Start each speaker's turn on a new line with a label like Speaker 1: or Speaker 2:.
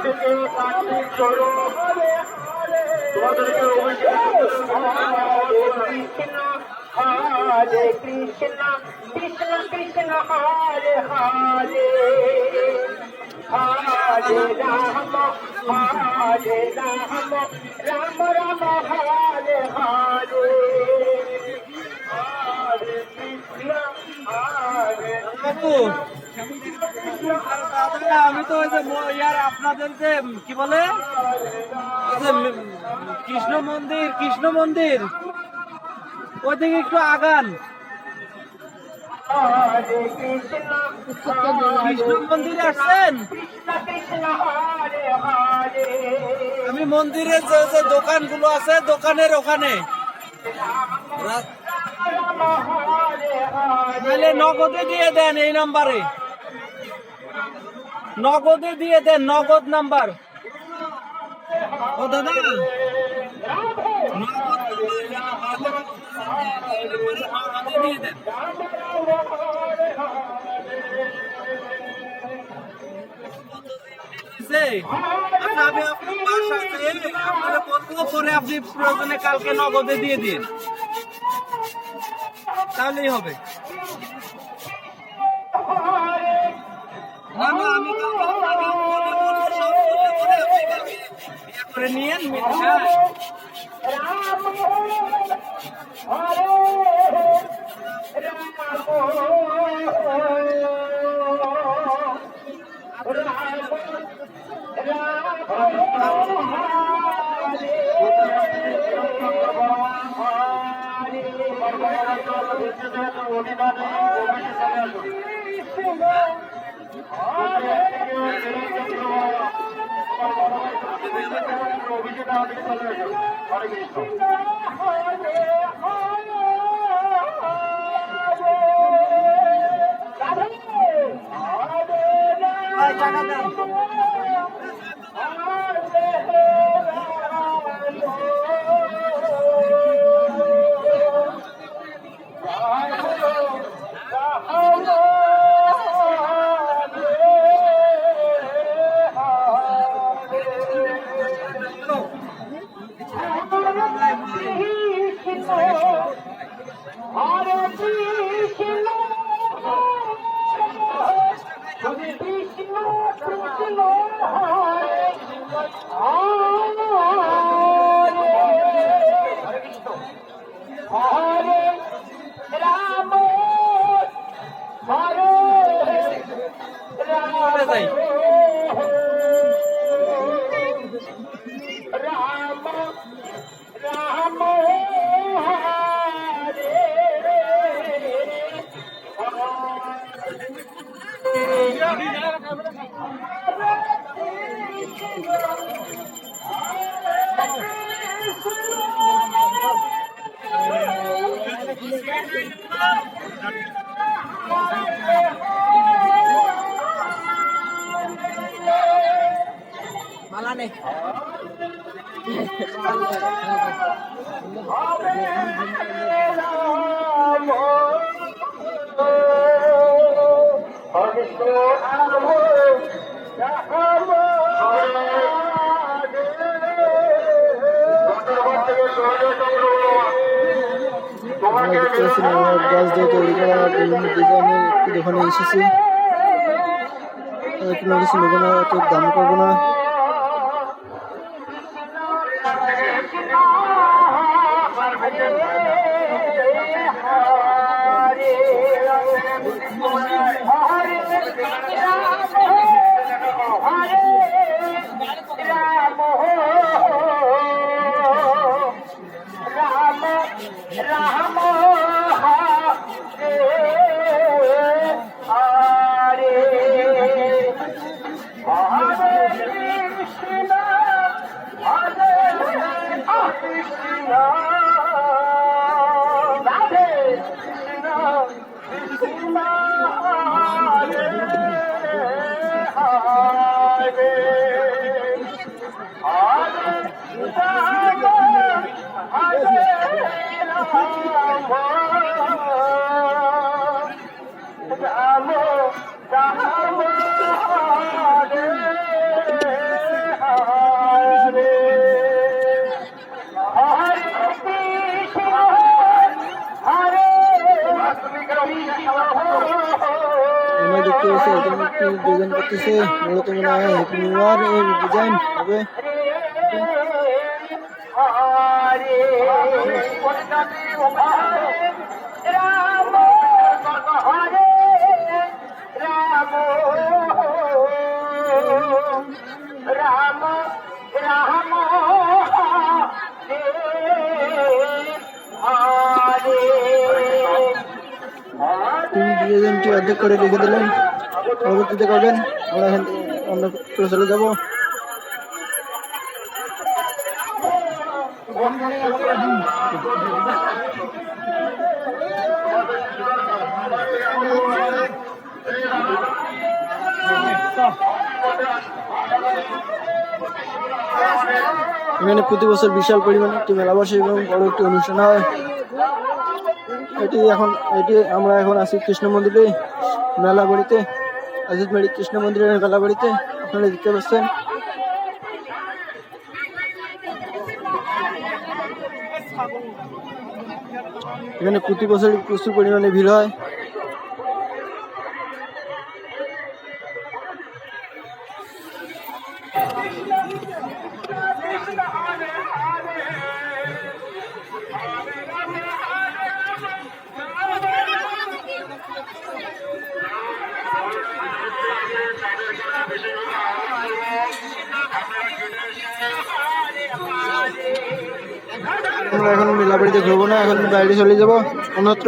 Speaker 1: থেকে কার্তিক চরণ তোমাদেরকে অভিষেক হরে কৃষ্ণ কৃষ্ণ কৃষ্ণ হরে হরে হরে রাম রাম রাম হরে হরে হরে কৃষ্ণ হরে
Speaker 2: আমি তো ওই যে ইয়ার আপনাদের যে কি বলে কৃষ্ণ মন্দির ওই দিকে একটু আগান। কৃষ্ণ মন্দিরে আসছেন? আমি মন্দিরের যে যে দোকানগুলো আছে দোকানের ওখানে তাহলে নগদে দিয়ে দেন, এই নাম্বারে নগদে দিয়ে দেন, নগদ নাম্বার। ও দাদা দিয়ে দেন। আমি আপনার বাসাতে আপনারা বলবো, পরে আপনি প্রয়োজনে কালকে নগদে দিয়ে দিন, তাহলেই হবে। না না, আমি করে নিয়েন। হ্যাঁ মালা নেই।
Speaker 3: গাছ দিয়ে তৈরি করা বিভিন্ন ডিজাইনের একটি দোকানে এসেছি। কোনো কিছু নেবো না, অত দাম করবো না।
Speaker 1: Rama
Speaker 3: কি ডিজাইন করতেছে মূলত মনে হয় হ্যাপি নিউ ইয়ার এই ডিজাইন হবে।
Speaker 1: হরে রাম হরে রাম রাম রাম হরে
Speaker 3: তিনি ডিজাইনটি অর্ধেক করে রেখে দিলেন, পরবর্তীতে করবেন। আমরা এখান থেকে অন্য চলে যাবো। এখানে প্রতি বছর বিশাল পরিমাণে একটি মেলা বসে এবং বড় একটি অনুষ্ঠান হয়। এটি আমরা এখন আছি কৃষ্ণ মন্দিরে মেলা বাড়িতে, আজিজ বাড়ি কৃষ্ণ মন্দিরের মেলা বাড়িতে আপনারা দেখতে পাচ্ছেন। এখানে প্রতি বছর প্রচুর পরিমাণে ভিড় হয়। আমরা এখন মেলা বাড়িতে ঘুরবো না, এখন বাইরে চলে যাবো অন্যত্র।